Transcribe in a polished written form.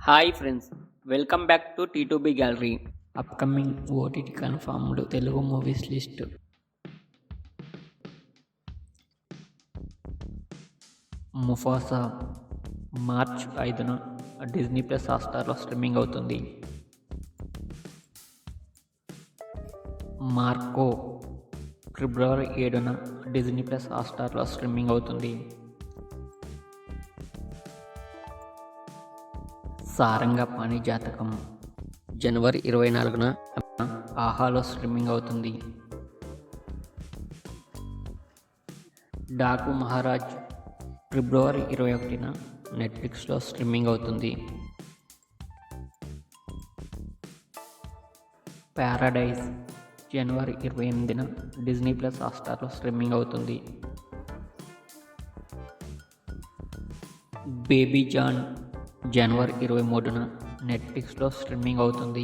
Hi friends, welcome back to T2B gallery. Upcoming OTT confirmed Telugu movies list. Mufasa March 5న Disney plus హాట్‌స్టార్లో streaming అవుతుంది. Marco February 7న Disney plus హాట్‌స్టార్లో streaming అవుతుంది. సారంగపాణి జాతకం జనవరి 24న ఆహాలో స్ట్రీమింగ్ అవుతుంది. డాకు మహారాజ్ ఫిబ్రవరి 21న నెట్ఫ్లిక్స్లో స్ట్రీమింగ్ అవుతుంది. ప్యారడైజ్ జనవరి 28న డిజ్నీ ప్లస్ హాట్‌స్టార్లో స్ట్రీమింగ్ అవుతుంది. బేబీ జాన్ జనవరి 23న నెట్ఫ్లిక్స్లో స్ట్రీమింగ్ అవుతుంది.